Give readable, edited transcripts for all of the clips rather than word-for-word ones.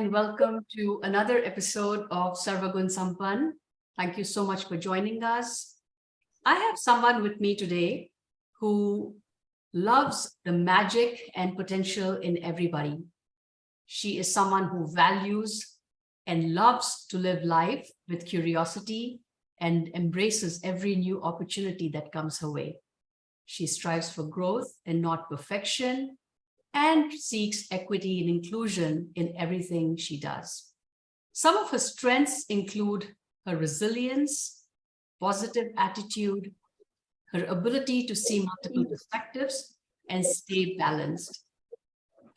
and welcome to another episode of Sarva Sampann. Thank you so much for joining us. I have someone with me today who loves the magic and potential in everybody. She is someone who values and loves to live life with curiosity and embraces every new opportunity that comes her way. She strives for growth and not perfection, and seeks equity and inclusion in everything she does. Some of her strengths include her resilience, positive attitude, her ability to see multiple perspectives, and stay balanced.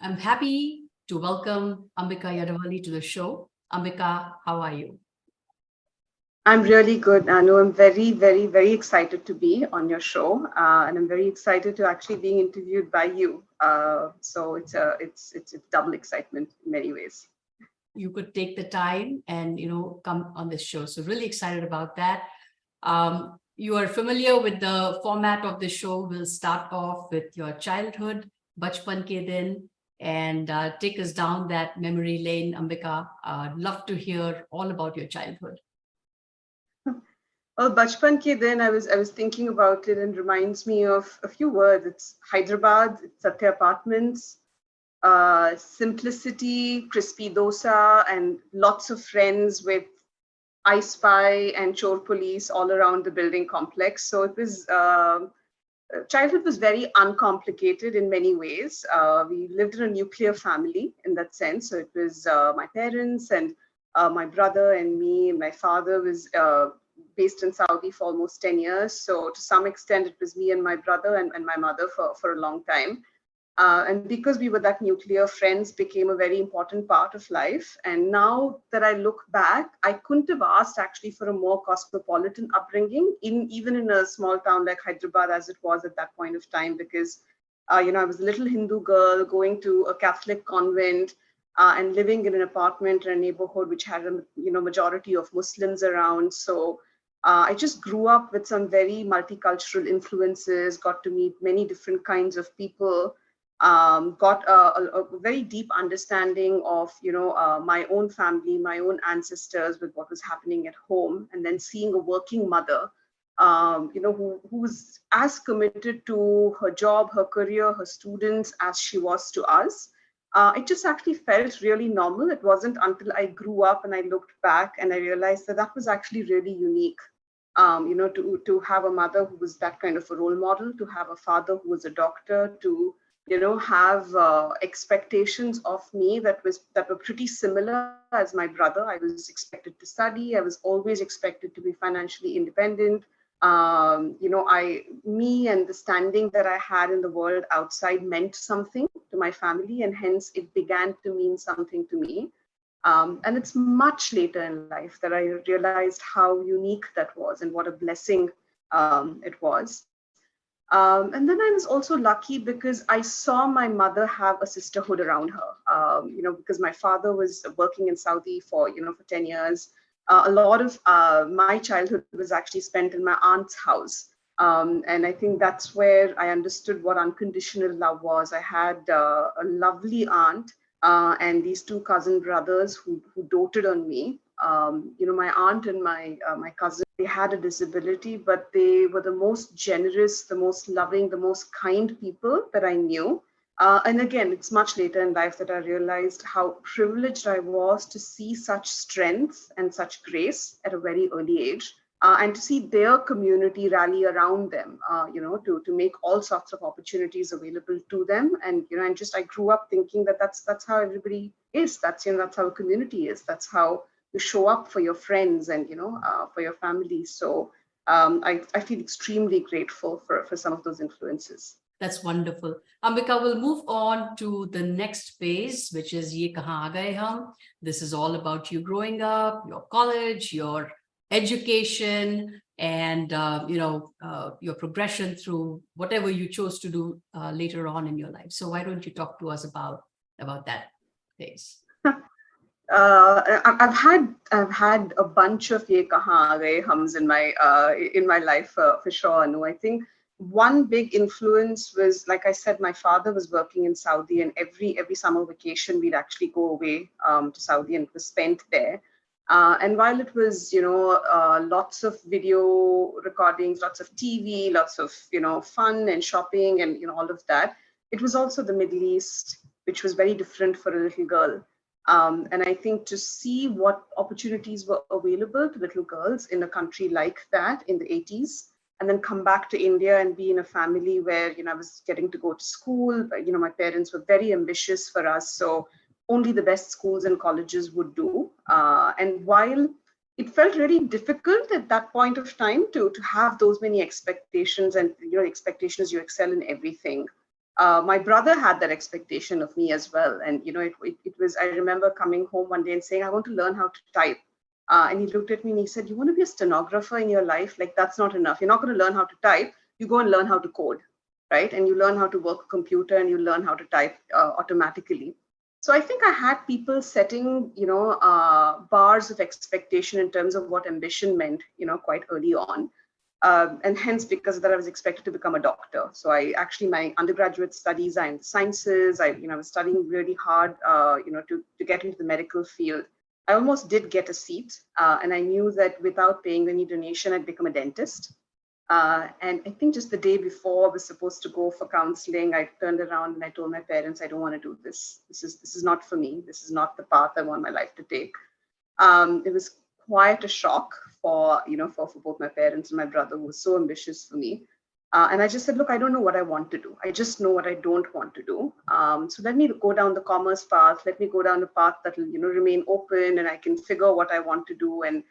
I'm happy to welcome Ambica Yadavalli to the show. Ambica, how are you? I'm really good, Anu. I'm very, very, very excited to be on your show, and I'm very excited to actually being interviewed by you. So it's a double excitement in many ways. You could take the time and come on this show. So really excited about that. You are familiar with the format of the show. We'll start off with your childhood, Bachchpan ke din, and take us down that memory lane, Ambica. Love to hear all about your childhood. Well, Bachchpan ke din, I was thinking about it, and reminds me of a few words. It's Hyderabad, it's Satya Apartments, simplicity, crispy dosa, and lots of friends with I Spy and Chor Police all around the building complex. So it was childhood was very uncomplicated in many ways. We lived in a nuclear family in that sense. So it was my parents and my brother and me. My father was based in Saudi for almost 10 years. So to some extent, it was me and my brother and my mother for a long time. And because we were that nuclear, friends became a very important part of life. And now that I look back, I couldn't have asked actually for a more cosmopolitan upbringing, even in a small town like Hyderabad as it was at that point of time, because I was a little Hindu girl going to a Catholic convent and living in an apartment in a neighborhood which had a majority of Muslims around. So I just grew up with some very multicultural influences, got to meet many different kinds of people. Got a very deep understanding of my own family, my own ancestors, with what was happening at home, and then seeing a working mother who's as committed to her job, her career, her students as she was to us. It just actually felt really normal. It wasn't until I grew up and I looked back and I realized that was actually really unique. To have a mother who was that kind of a role model, to have a father who was a doctor, to have expectations of me that were pretty similar as my brother. I was expected to study. I was always expected to be financially independent. Me and the standing that I had in the world outside meant something to my family, and hence it began to mean something to me. And it's much later in life that I realized how unique that was and what a blessing it was. And then I was also lucky because I saw my mother have a sisterhood around her. Because my father was working in Saudi for 10 years. A lot of my childhood was actually spent in my aunt's house. And I think that's where I understood what unconditional love was. I had a lovely aunt and these two cousin brothers who doted on me. My aunt and my cousin, they had a disability, but they were the most generous, the most loving, the most kind people that I knew. And again, it's much later in life that I realized how privileged I was to see such strength and such grace at a very early age. And to see their community rally around them, to make all sorts of opportunities available to them. And, I grew up thinking that's how everybody is. That's how a community is. That's how you show up for your friends and, for your family. So I feel extremely grateful for some of those influences. That's wonderful. Ambica, we'll move on to the next phase, which is Ye Kahaan Gaye Hum. This is all about you growing up, your college, your education, and your progression through whatever you chose to do later on in your life. So why don't you talk to us about that phase? I've had a bunch of Ye Kahaan Gaye Hums in my life for sure. No, I think one big influence was, like I said, my father was working in Saudi, and every summer vacation we'd actually go away to Saudi, and it was spent there. And while it was, lots of video recordings, lots of TV, lots of, fun and shopping and, all of that, it was also the Middle East, which was very different for a little girl. And I think to see what opportunities were available to little girls in a country like that in the 80s, and then come back to India and be in a family where, I was getting to go to school. My parents were very ambitious for us. So only the best schools and colleges would do. And while it felt really difficult at that point of time to have those many expectations, and expectations you excel in everything. My brother had that expectation of me as well. And it was, I remember coming home one day and saying, I want to learn how to type. And he looked at me and he said, you want to be a stenographer in your life? Like, that's not enough. You're not going to learn how to type. You go and learn how to code, right? And you learn how to work a computer, and you learn how to type automatically. So I think I had people setting, bars of expectation in terms of what ambition meant, quite early on. And hence, because of that, I was expected to become a doctor. So my undergraduate studies are in the sciences. I was studying really hard, to get into the medical field. I almost did get a seat, and I knew that without paying any donation, I'd become a dentist. And I think just the day before I was supposed to go for counseling, I turned around and I told my parents, I don't want to do this. This is not for me. This is not the path I want my life to take. It was quite a shock for both my parents and my brother, who was so ambitious for me. And I just said, look, I don't know what I want to do. I just know what I don't want to do. So let me go down the commerce path. Let me go down a path that will, remain open, and I can figure what I want to do. And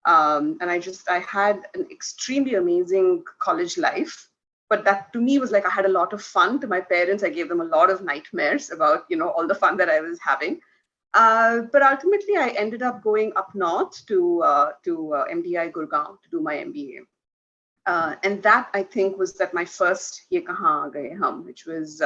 I had an extremely amazing college life. But that to me was like I had a lot of fun. To my parents, I gave them a lot of nightmares about, all the fun that I was having. But ultimately, I ended up going up north to MDI Gurgaon to do my MBA. And that, I think, was my first Ye Kahaan, Gaye Hum, which was,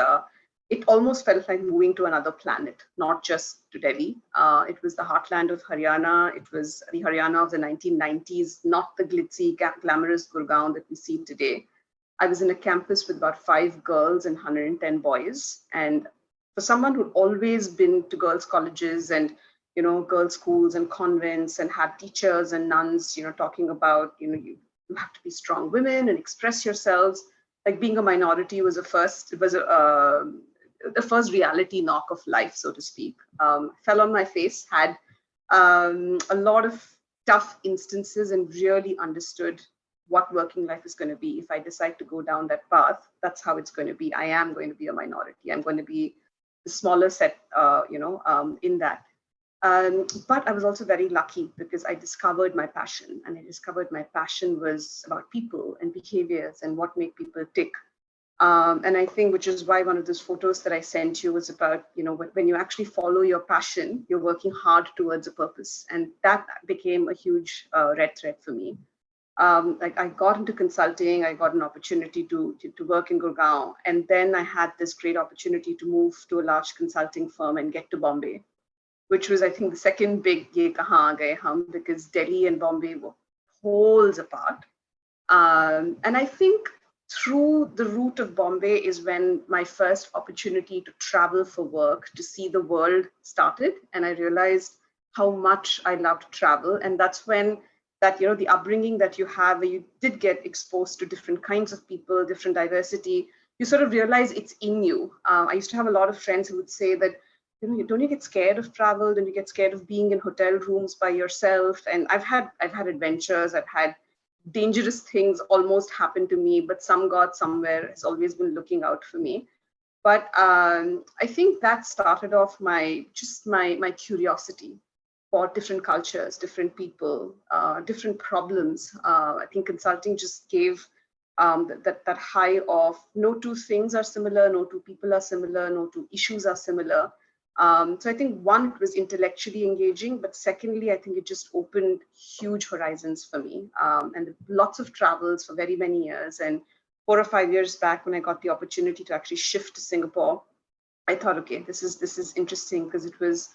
it almost felt like moving to another planet, not just to Delhi. It was the heartland of Haryana. It was the Haryana of the 1990s, not the glitzy, glamorous Gurgaon that we see today. I was in a campus with about 5 girls and 110 boys. And for someone who'd always been to girls' colleges and, girls' schools and convents, and had teachers and nuns, talking about, you have to be strong women and express yourselves. Like, being a minority was the first reality knock of life, so to speak. Fell on my face, had a lot of tough instances, and really understood what working life is going to be. If I decide to go down that path, that's how it's going to be. I am going to be a minority. I'm going to be the smaller set, in that. But I was also very lucky because I discovered my passion, and I discovered my passion was about people and behaviors and what make people tick. And I think, which is why one of those photos that I sent you was about, when you actually follow your passion, you're working hard towards a purpose. And that became a huge red thread for me. Like, I got into consulting, I got an opportunity to work in Gurgaon. And then I had this great opportunity to move to a large consulting firm and get to Bombay, which was, I think, the second big Ye Kahaan Gaye Hum, because Delhi and Bombay were poles apart. And I think through the route of Bombay is when my first opportunity to travel for work, to see the world, started. And I realized how much I loved travel. And that's when the upbringing that you have, where you did get exposed to different kinds of people, different diversity, you sort of realize it's in you. I used to have a lot of friends who would say that, don't you get scared of travel? Don't you get scared of being in hotel rooms by yourself? And I've had adventures. I've had dangerous things almost happen to me, but some God somewhere has always been looking out for me. But I think that started off my curiosity for different cultures, different people, different problems. I think consulting just gave that high of no two things are similar, no two people are similar, no two issues are similar. So I think, one, it was intellectually engaging, but secondly, I think it just opened huge horizons for me, and lots of travels for very many years. And 4 or 5 years back, when I got the opportunity to actually shift to Singapore, I thought, okay, this is interesting, because it was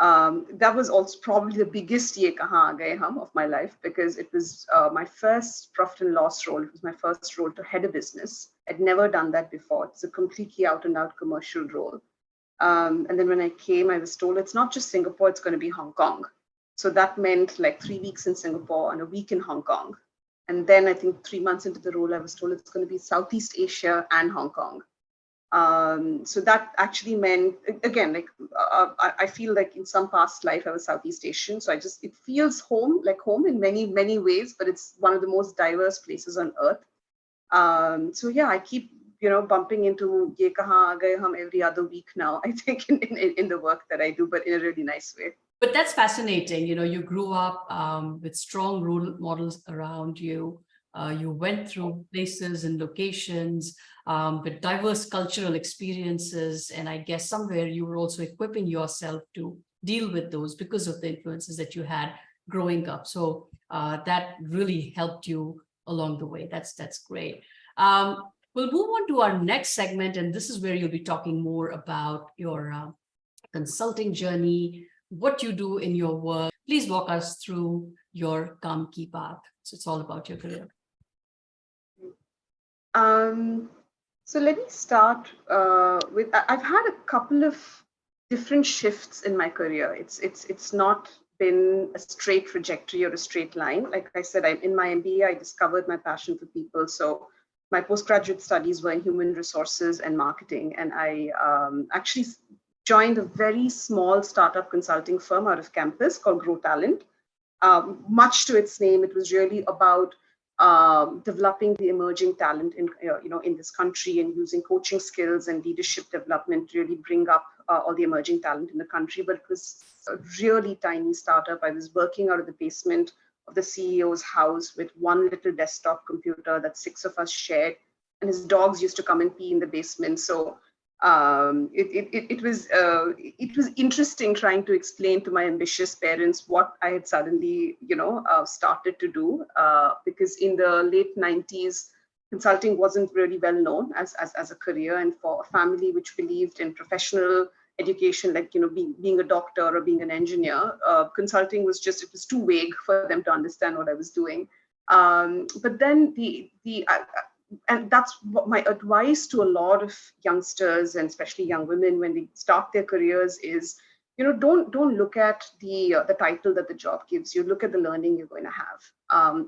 That was also probably the biggest ye kahaan gaye hum of my life, because it was my first profit and loss role. It was my first role to head a business. I'd never done that before. It's a completely out and out commercial role. And then when I came, I was told it's not just Singapore, it's going to be Hong Kong. So that meant like 3 weeks in Singapore and a week in Hong Kong. And then I think 3 months into the role, I was told it's going to be Southeast Asia and Hong Kong. So that actually meant, again, like I feel like in some past life I was Southeast Asian. So it feels like home in many, many ways, but it's one of the most diverse places on earth. So yeah, I keep, bumping into ye kahaan gaye hum every other week now, I think, in the work that I do, but in a really nice way. But that's fascinating. You grew up with strong role models around you. You went through places and locations with diverse cultural experiences. And I guess somewhere you were also equipping yourself to deal with those because of the influences that you had growing up. So that really helped you along the way. That's great. We'll move on to our next segment. And this is where you'll be talking more about your consulting journey, what you do in your work. Please walk us through your Kaam ki Baat. So it's all about your career. So let me start with, I've had a couple of different shifts in my career. It's not been a straight trajectory or a straight line. Like I said, in my MBA, I discovered my passion for people. So my postgraduate studies were in human resources and marketing. And I actually joined a very small startup consulting firm out of campus called Grow Talent. Much to its name, it was really about developing the emerging talent in this country, and using coaching skills and leadership development to really bring up all the emerging talent in the country. But it was a really tiny startup. I was working out of the basement of the CEO's house with one little desktop computer that 6 of us shared, and his dogs used to come and pee in the basement. So it was interesting trying to explain to my ambitious parents what I had suddenly started to do, because in the late 90s consulting wasn't really well known as a career, and for a family which believed in professional education, like being a doctor or being an engineer, consulting was too vague for them to understand what I was doing. But then and that's what my advice to a lot of youngsters, and especially young women when they start their careers, is don't look at the title that the job gives you. Look at the learning you're going to have.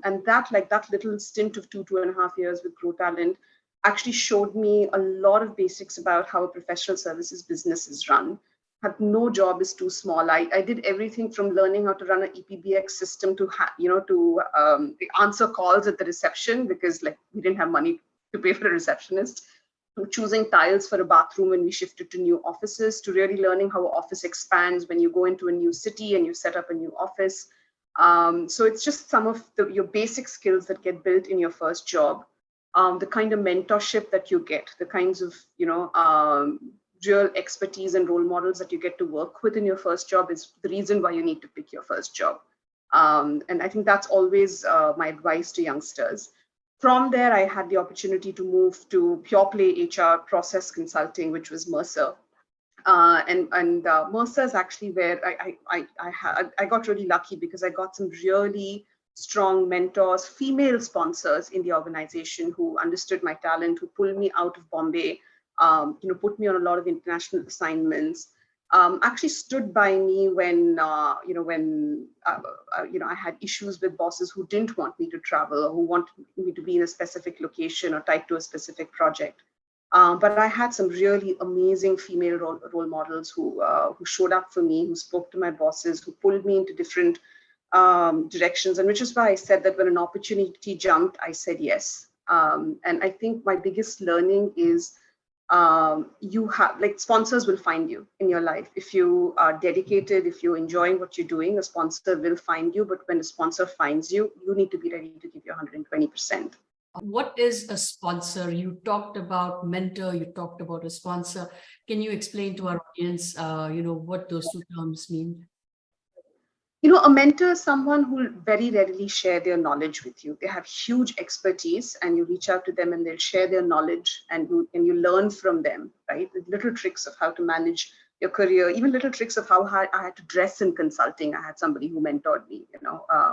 And that little stint of 2.5 years with Grow Talent actually showed me a lot of basics about how a professional services business is run. No job is too small. I did everything from learning how to run an EPBX system to answer calls at the reception, because we didn't have money to pay for a receptionist, to choosing tiles for a bathroom when we shifted to new offices, to really learning how an office expands when you go into a new city and you set up a new office. So it's just some of your basic skills that get built in your first job. The kind of mentorship that you get, the kinds of real expertise and role models that you get to work with in your first job is the reason why you need to pick your first job. And I think that's always my advice to youngsters. From there, I had the opportunity to move to pure play HR process consulting, which was Mercer. And Mercer is actually where I got really lucky, because I got some really strong mentors, female sponsors in the organization who understood my talent, who pulled me out of Bombay, put me on a lot of international assignments, actually stood by me when I had issues with bosses who didn't want me to travel, or who wanted me to be in a specific location or tied to a specific project. But I had some really amazing female role models who showed up for me, who spoke to my bosses, who pulled me into different directions. And which is why I said that when an opportunity jumped, I said yes. And I think my biggest learning is sponsors will find you in your life. If you are dedicated, if you're enjoying what you're doing, a sponsor will find you. But when a sponsor finds you, you need to be ready to give your 120%. What is a sponsor? You talked about mentor, you talked about a sponsor. Can you explain to our audience, what those two terms mean? A mentor is someone who will very readily share their knowledge with you. They have huge expertise, and you reach out to them and they'll share their knowledge, and you learn from them, right? With little tricks of how to manage your career, even little tricks of how I had to dress in consulting. I had somebody who mentored me,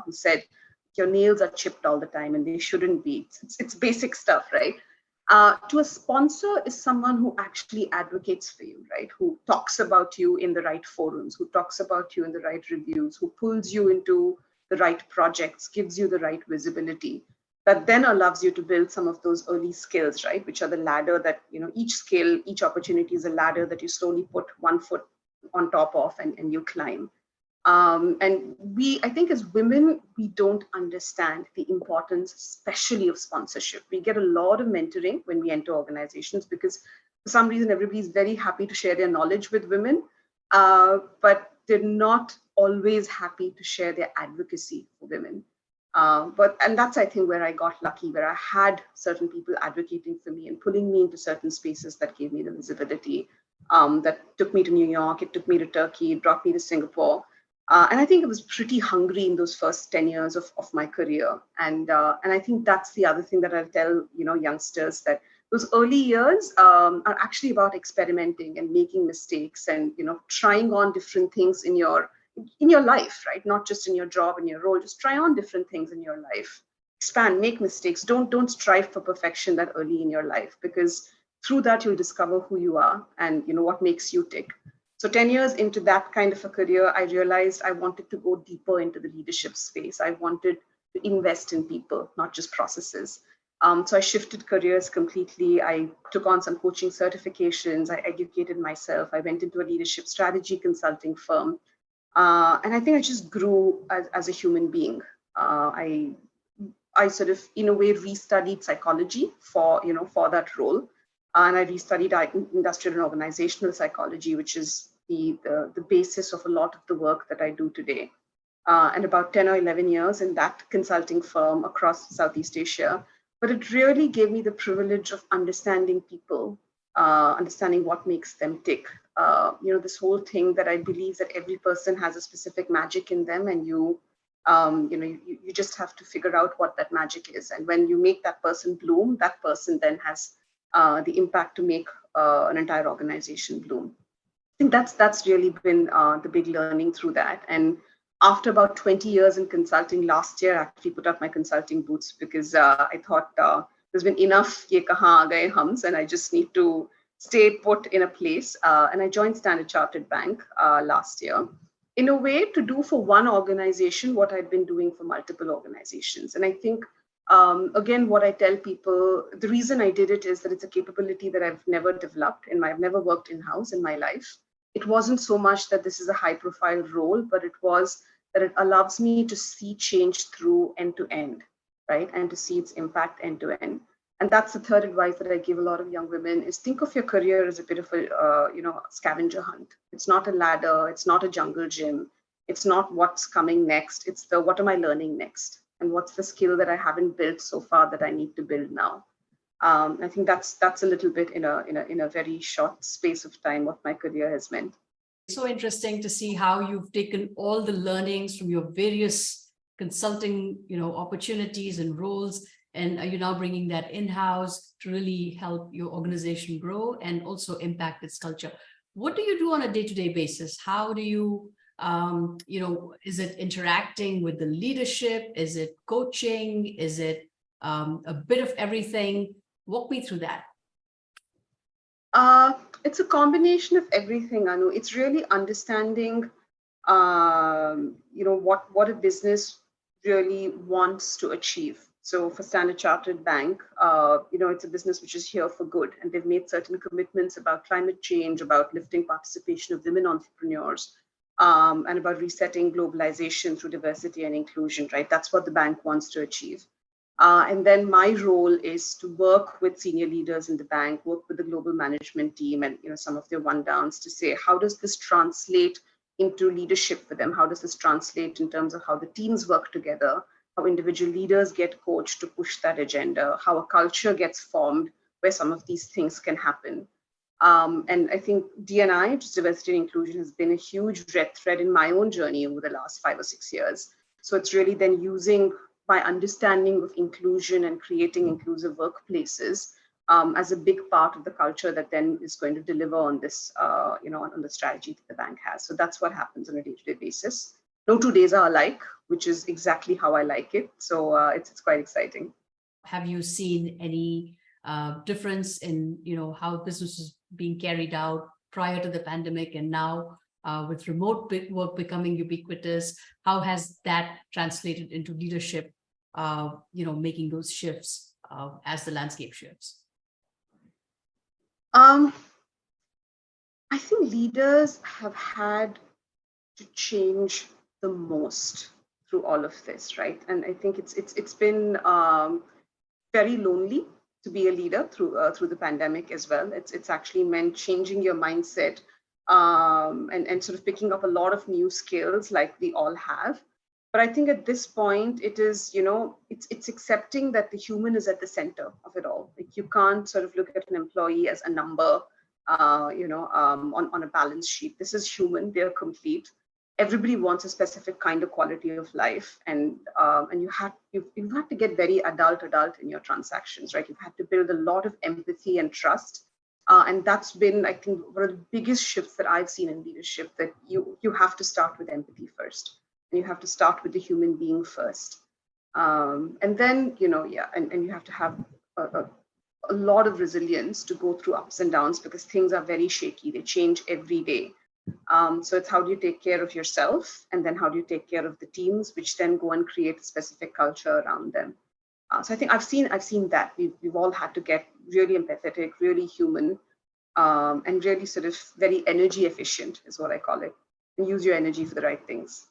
who said, your nails are chipped all the time and they shouldn't be. It's basic stuff, right? To a sponsor is someone who actually advocates for you, right? Who talks about you in the right forums, who talks about you in the right reviews, who pulls you into the right projects, gives you the right visibility. That then allows you to build some of those early skills, right? Which are the ladder that, each skill, each opportunity is a ladder that you slowly put one foot on top of and you climb. And I think as women, we don't understand the importance, especially of sponsorship. We get a lot of mentoring when we enter organizations because for some reason, everybody's very happy to share their knowledge with women, but they're not always happy to share their advocacy for women. And that's, I think, where I got lucky, where I had certain people advocating for me and pulling me into certain spaces that gave me the visibility, that took me to New York, it took me to Turkey, it brought me to Singapore. And I think I was pretty hungry in those first 10 years of my career. And I think that's the other thing that I'll tell, youngsters, that those early years are actually about experimenting and making mistakes and, trying on different things in your life, right? Not just in your job and your role, just try on different things in your life, expand, make mistakes. Don't strive for perfection that early in your life, because through that you'll discover who you are and what makes you tick. So 10 years into that kind of a career, I realized I wanted to go deeper into the leadership space. I wanted to invest in people, not just processes. So I shifted careers completely. I took on some coaching certifications. I educated myself. I went into a leadership strategy consulting firm. And I think I just grew as a human being. I sort of, in a way, restudied psychology for that role. And I restudied industrial and organizational psychology, which is the basis of a lot of the work that I do today. And about 10 or 11 years in that consulting firm across Southeast Asia. But it really gave me the privilege of understanding people, understanding what makes them tick. This whole thing that I believe that every person has a specific magic in them, and you just have to figure out what that magic is. And when you make that person bloom, that person then has the impact to make an entire organization bloom. I think that's really been the big learning through that. And after about 20 years in consulting, last year I actually put up my consulting boots because I thought there's been enough ye kahaan gaye hums, and I just need to stay put in a place. And I joined Standard Chartered Bank last year, in a way to do for one organization what I'd been doing for multiple organizations. And I think, again, what I tell people, the reason I did it is that it's a capability that I've never developed. I've never worked in-house in my life. It wasn't so much that this is a high-profile role, but it was that it allows me to see change through end to end, right? And to see its impact end to end. And that's the third advice that I give a lot of young women is think of your career as a bit of a, scavenger hunt. It's not a ladder. It's not a jungle gym. It's not what's coming next. It's the, what am I learning next? And what's the skill that I haven't built so far that I need to build now? I think that's a little bit in a very short space of time what my career has meant. So interesting to see how you've taken all the learnings from your various consulting, opportunities and roles, and are you now bringing that in-house to really help your organization grow and also impact its culture? What do you do on a day-to-day basis? How do you, is it interacting with the leadership? Is it coaching? Is it a bit of everything? Walk me through that. It's a combination of everything, Anu. It's really understanding, what a business really wants to achieve. So for Standard Chartered Bank, it's a business which is here for good, and they've made certain commitments about climate change, about lifting participation of women entrepreneurs, and about resetting globalization through diversity and inclusion, right? That's what the bank wants to achieve. And then my role is to work with senior leaders in the bank, work with the global management team and some of their one-downs to say, how does this translate into leadership for them? How does this translate in terms of how the teams work together, how individual leaders get coached to push that agenda, how a culture gets formed where some of these things can happen. And I think D&I, which is diversity and inclusion, has been a huge red thread in my own journey over the last 5 or 6 years. So it's really then using my understanding of inclusion and creating inclusive workplaces as a big part of the culture that then is going to deliver on this, on the strategy that the bank has. So that's what happens on a day-to-day basis. No 2 days are alike, which is exactly how I like it. So it's quite exciting. Have you seen any difference in, how business is being carried out prior to the pandemic and now with remote work becoming ubiquitous? How has that translated into leadership, making those shifts as the landscape shifts? I think leaders have had to change the most through all of this, right? And I think it's been very lonely to be a leader through the pandemic as well. It's actually meant changing your mindset, and sort of picking up a lot of new skills like we all have. But I think at this point, it is, it's accepting that the human is at the center of it all. Like you can't sort of look at an employee as a number, on a balance sheet. This is human, they're complete. Everybody wants a specific kind of quality of life. And you've had to get very adult in your transactions, right? You've had to build a lot of empathy and trust. And that's been, I think, one of the biggest shifts that I've seen in leadership, that you have to start with empathy first. And you have to start with the human being first. And then, and you have to have a lot of resilience to go through ups and downs, because things are very shaky. They change every day. So it's how do you take care of yourself, and then how do you take care of the teams, which then go and create a specific culture around them. So I think I've seen that we've all had to get really empathetic, really human, and really sort of very energy efficient is what I call it, and use your energy for the right things.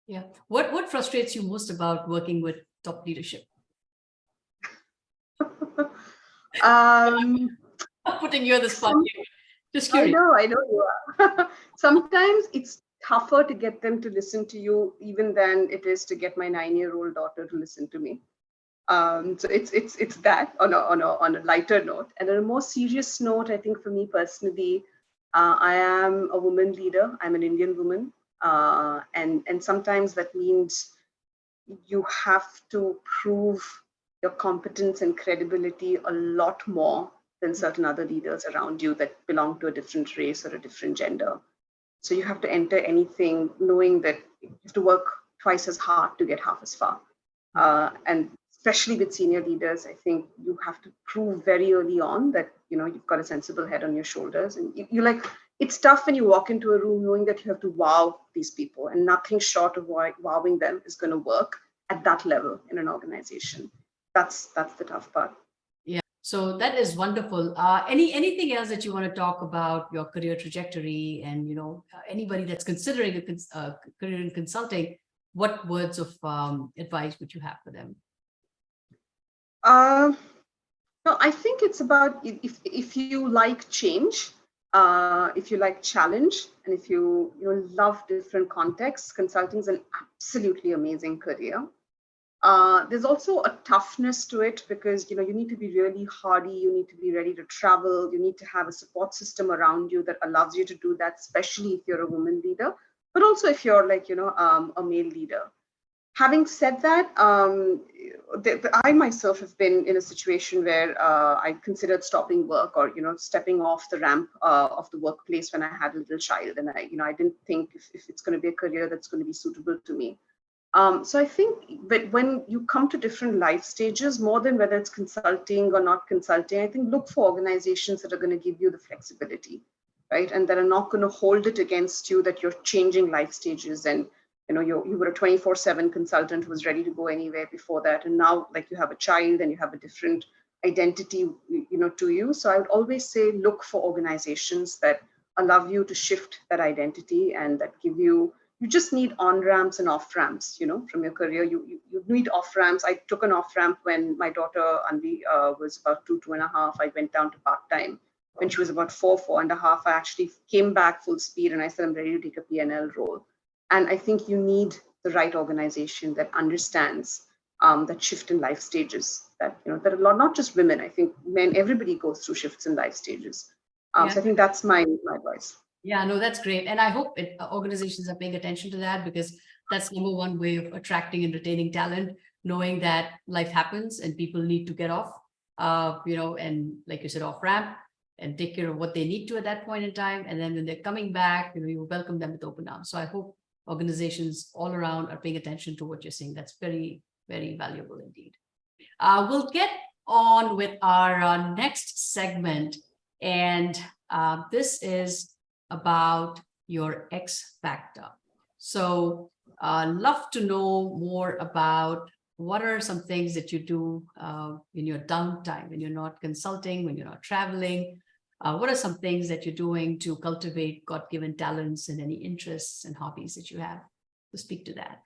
Yeah. What frustrates you most about working with top leadership? Putting you on the spot here. Just curious. I know you are. Sometimes it's tougher to get them to listen to you even than it is to get my 9-year-old daughter to listen to me. So it's that on a lighter note. And on a more serious note, I think for me personally, I am a woman leader. I'm an Indian woman. And sometimes that means you have to prove your competence and credibility a lot more than certain other leaders around you that belong to a different race or a different gender. So you have to enter anything knowing that you have to work twice as hard to get half as far. And especially with senior leaders, I think you have to prove very early on that you've got a sensible head on your shoulders. And it's tough when you walk into a room knowing that you have to wow these people, and nothing short of wowing them is going to work at that level in an organization. That's the tough part. Yeah. So that is wonderful. Anything else that you want to talk about your career trajectory, and anybody that's considering a career in consulting, what words of advice would you have for them? No, I think it's about if you like change, if you like challenge, and if you love different contexts, consulting is an absolutely amazing career. There's also a toughness to it, because you need to be really hardy, you need to be ready to travel, you need to have a support system around you that allows you to do that, especially if you're a woman leader, but also if you're a male leader. Having said that, I myself have been in a situation where I considered stopping work, or stepping off the ramp of the workplace when I had a little child, and I didn't think if it's going to be a career that's going to be suitable to me. So I think, but when you come to different life stages, more than whether it's consulting or not consulting, I think look for organizations that are going to give you the flexibility, right? And that are not going to hold it against you that you're changing life stages, and you were a 24/7 consultant who was ready to go anywhere before that, and now you have a child and you have a different identity to you. So I would always say look for organizations that allow you to shift that identity, and that give you just need on ramps and off ramps from your career. You need off ramps. I took an off ramp when my daughter Ambica was about 2.5. I went down to part-time. When she was about 4.5, I actually came back full speed, and I said I'm ready to take a P&L role. And I think you need the right organization that understands that shift in life stages, that that a lot, not just women, I think men, everybody goes through shifts in life stages. So I think that's my advice. Yeah, no, that's great. And I hope organizations are paying attention to that, because that's number one way of attracting and retaining talent, knowing that life happens and people need to get off. and like you said, off ramp, and take care of what they need to at that point in time. And then when they're coming back, you welcome them with open arms. So I hope organizations all around are paying attention to what you're saying. That's very, very valuable indeed. We'll get on with our next segment. And this is about your X factor. So love to know more about what are some things that you do in your downtime, when you're not consulting, when you're not traveling. What are some things that you're doing to cultivate God-given talents and any interests and hobbies that you have? To speak to that.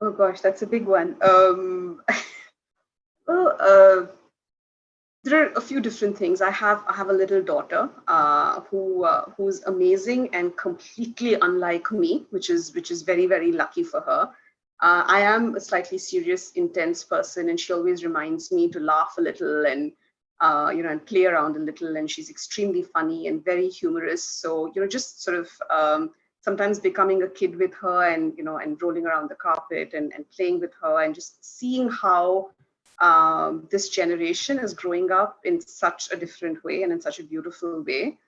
Oh gosh, that's a big one. Well, there are a few different things. I have a little daughter who's amazing and completely unlike me, which is very, very lucky for her. I am a slightly serious, intense person, and she always reminds me to laugh a little and and play around a little. And she's extremely funny and very humorous. So just sort of sometimes becoming a kid with her, and and rolling around the carpet and playing with her, and just seeing how this generation is growing up in such a different way and in such a beautiful way.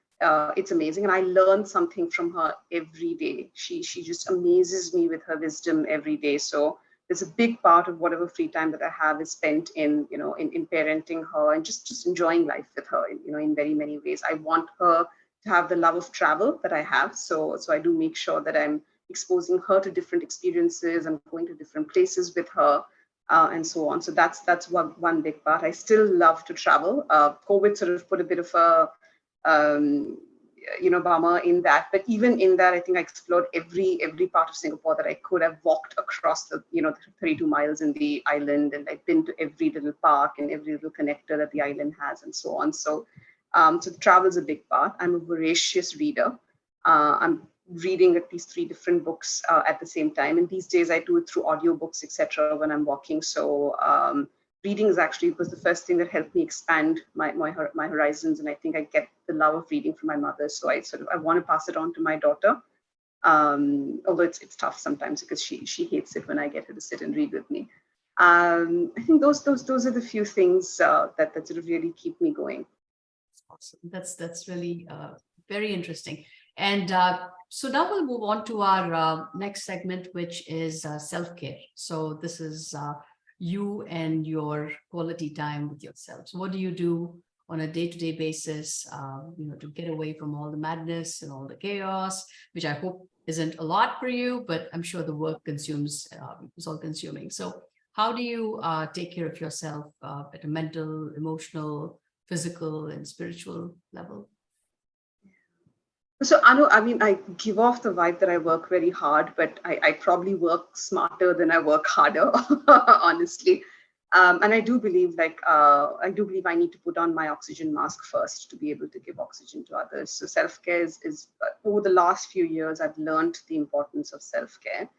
It's amazing, and I learn something from her every day. She just amazes me with her wisdom every day. So there's a big part of whatever free time that I have is spent in in parenting her and just enjoying life with her. In very many ways. I want her to have the love of travel that I have. So I do make sure that I'm exposing her to different experiences. I'm going to different places with her. And so on. So that's one big part. I still love to travel. COVID sort of put a bit of a bummer in that, but even in that, I think I explored every part of Singapore that I could. Have walked across the 32 miles in the island, and I've been to every little park and every little connector that the island has, and so on. So so travel is a big part. I'm a voracious reader. I'm reading at least 3 different books at the same time, and these days I do it through audiobooks, etc. when I'm walking. So reading was the first thing that helped me expand my horizons, and I think I get the love of reading from my mother. So I want to pass it on to my daughter, although it's tough sometimes because she hates it when I get her to sit and read with me. I think those are the few things that sort of really keep me going. Awesome. That's really very interesting. And so now we'll move on to our next segment, which is self-care. So this is you and your quality time with yourself. So what do you do on a day-to-day basis, to get away from all the madness and all the chaos, which I hope isn't a lot for you, but I'm sure the work is all consuming. So how do you take care of yourself at a mental, emotional, physical, and spiritual level? So Anu, I give off the vibe that I work very hard, but I probably work smarter than I work harder, honestly. And I do believe I need to put on my oxygen mask first to be able to give oxygen to others. So self-care is over the last few years, I've learned the importance of self-care.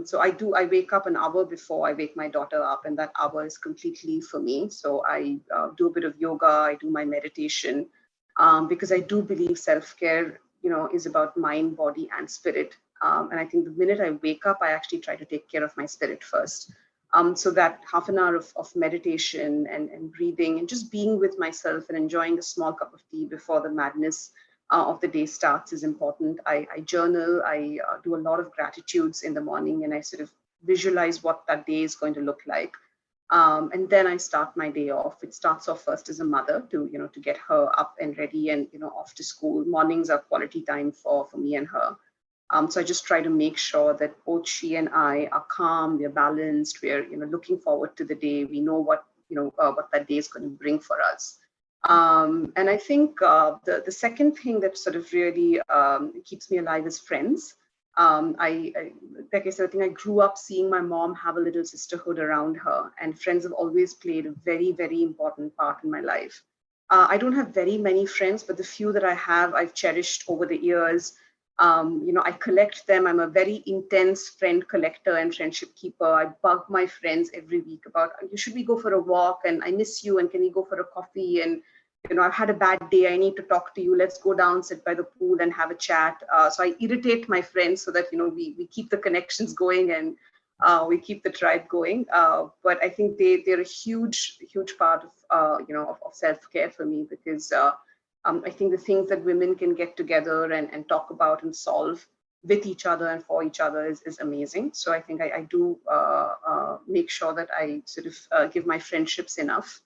So I wake up an hour before I wake my daughter up, and that hour is completely for me. So I do a bit of yoga, I do my meditation, because I do believe self-care, is about mind, body, and spirit. And I think the minute I wake up, I actually try to take care of my spirit first. So that half an hour of meditation and breathing and just being with myself and enjoying a small cup of tea before the madness of the day starts is important. I journal, I do a lot of gratitudes in the morning, and I sort of visualize what that day is going to look like. And then I start my day off. It starts off first as a mother to get her up and ready and off to school. Mornings are quality time for me and her. So I just try to make sure that both she and I are calm, we're balanced, we're looking forward to the day. We know what that day is going to bring for us. And I think the second thing that sort of really keeps me alive is friends. Like I said, I think I grew up seeing my mom have a little sisterhood around her, and friends have always played a very, very important part in my life. I don't have very many friends, but the few that I have, I've cherished over the years. I collect them. I'm a very intense friend collector and friendship keeper. I bug my friends every week about, should we go for a walk? And I miss you. And can we go for a coffee? And I've had a bad day. I need to talk to you. Let's go down, sit by the pool and have a chat. So I irritate my friends so that, we keep the connections going. And We keep the tribe going. But I think they're a huge part of of self-care for me, because I think the things that women can get together and talk about and solve with each other and for each other is amazing. So I think I do make sure that I sort of give my friendships enough.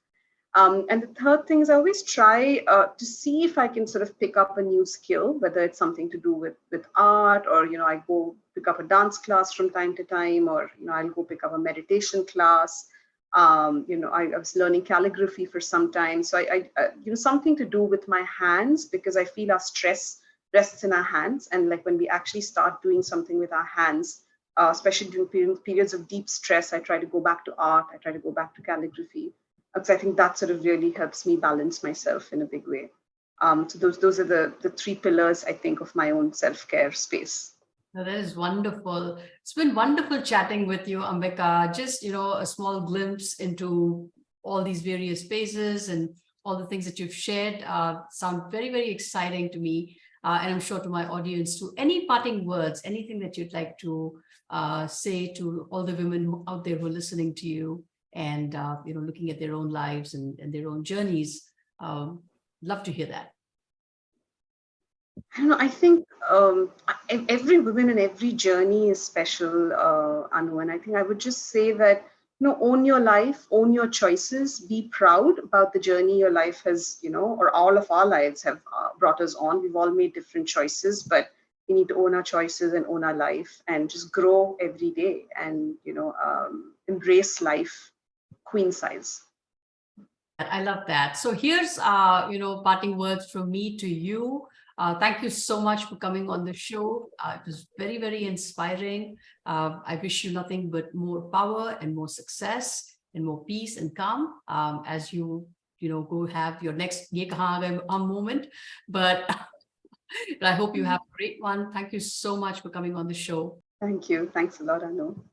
And the third thing is I always try to see if I can sort of pick up a new skill, whether it's something to do with art, or I go pick up a dance class from time to time, or I'll go pick up a meditation class. I was learning calligraphy for some time, so I something to do with my hands, because I feel our stress rests in our hands, and like when we actually start doing something with our hands, especially during periods of deep stress, I try to go back to art. I try to go back to calligraphy. So I think that sort of really helps me balance myself in a big way. So those are the three pillars, I think, of my own self-care space. That is wonderful. It's been wonderful chatting with you, Ambica. Just, a small glimpse into all these various spaces and all the things that you've shared sound very, very exciting to me. And I'm sure to my audience too. Any parting words, anything that you'd like to say to all the women out there who are listening to you, and looking at their own lives and their own journeys. Love to hear that. I don't know. I think every woman and every journey is special, Anu. And I think I would just say that, own your life, own your choices, be proud about the journey your life has, or all of our lives have brought us on. We've all made different choices, but we need to own our choices and own our life, and just grow every day, and, embrace life queen size. I love that. So here's, parting words from me to you. Thank you so much for coming on the show. It was very, very inspiring. I wish you nothing but more power and more success and more peace and calm as you, go have your next Ye Kahaan moment. But I hope you have a great one. Thank you so much for coming on the show. Thank you. Thanks a lot, Anu.